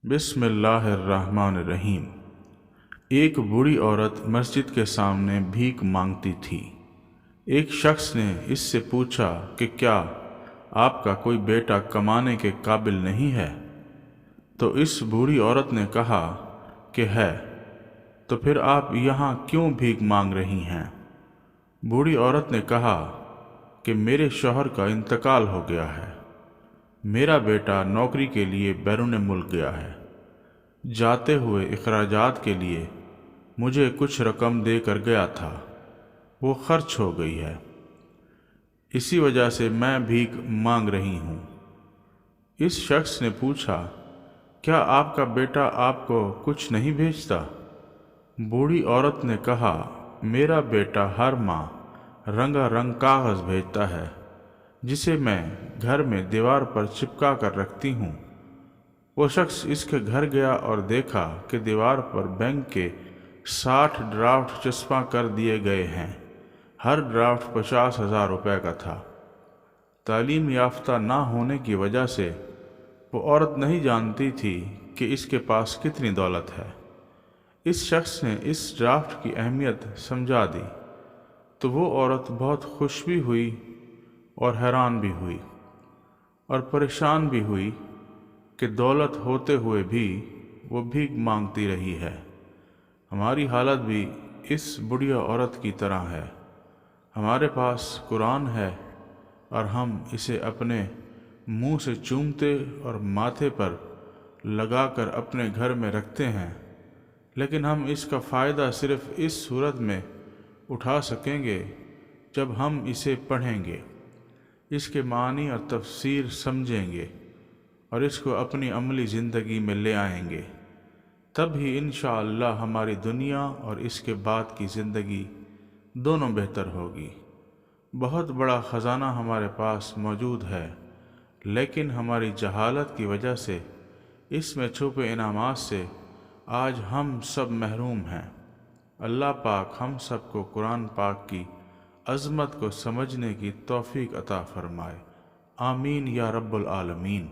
बिस्मिल्लाहिर्रहमानिर्रहीम। एक बूढ़ी औरत मस्जिद के सामने भीख मांगती थी। एक शख्स ने इससे पूछा कि क्या आपका कोई बेटा कमाने के काबिल नहीं है? तो इस बूढ़ी औरत ने कहा कि है। तो फिर आप यहाँ क्यों भीख मांग रही हैं? बूढ़ी औरत ने कहा कि मेरे शौहर का इंतकाल हो गया है। मेरा बेटा नौकरी के लिए बैरून मुल्क गया है। जाते हुए अखराजात के लिए मुझे कुछ रकम दे कर गया था, वो खर्च हो गई है। इसी वजह से मैं भीख मांग रही हूँ। इस शख्स ने पूछा, क्या आपका बेटा आपको कुछ नहीं भेजता? बूढ़ी औरत ने कहा, मेरा बेटा हर माह रंगारंग कागज़ भेजता है, जिसे मैं घर में दीवार पर चिपका कर रखती हूँ। वो शख्स इसके घर गया और देखा कि दीवार पर बैंक के 60 ड्राफ्ट चस्पा कर दिए गए हैं। हर ड्राफ्ट 50,000 रुपये का था। तालीम याफ्ता ना होने की वजह से वो औरत नहीं जानती थी कि इसके पास कितनी दौलत है। इस शख्स ने इस ड्राफ्ट की अहमियत समझा दी तो वो औरत बहुत खुश भी हुई और हैरान भी हुई और परेशान भी हुई कि दौलत होते हुए भी वो भीख मांगती रही है। हमारी हालत भी इस बुढ़िया औरत की तरह है। हमारे पास कुरान है और हम इसे अपने मुंह से चूमते और माथे पर लगाकर अपने घर में रखते हैं, लेकिन हम इसका फ़ायदा सिर्फ़ इस सूरत में उठा सकेंगे जब हम इसे पढ़ेंगे, इसके मानी और तफसीर समझेंगे और इसको अपनी अमली ज़िंदगी में ले आएंगे। तब ही इंशाअल्लाह हमारी दुनिया और इसके बाद की ज़िंदगी दोनों बेहतर होगी। बहुत बड़ा ख़जाना हमारे पास मौजूद है, लेकिन हमारी जहालत की वजह से इसमें छुपे इनामात से आज हम सब महरूम हैं। अल्लाह पाक हम सबको कुरान पाक की अज़मत को समझने की तौफ़ीक अता फ़रमाए। आमीन या रब्बुल आलमीन।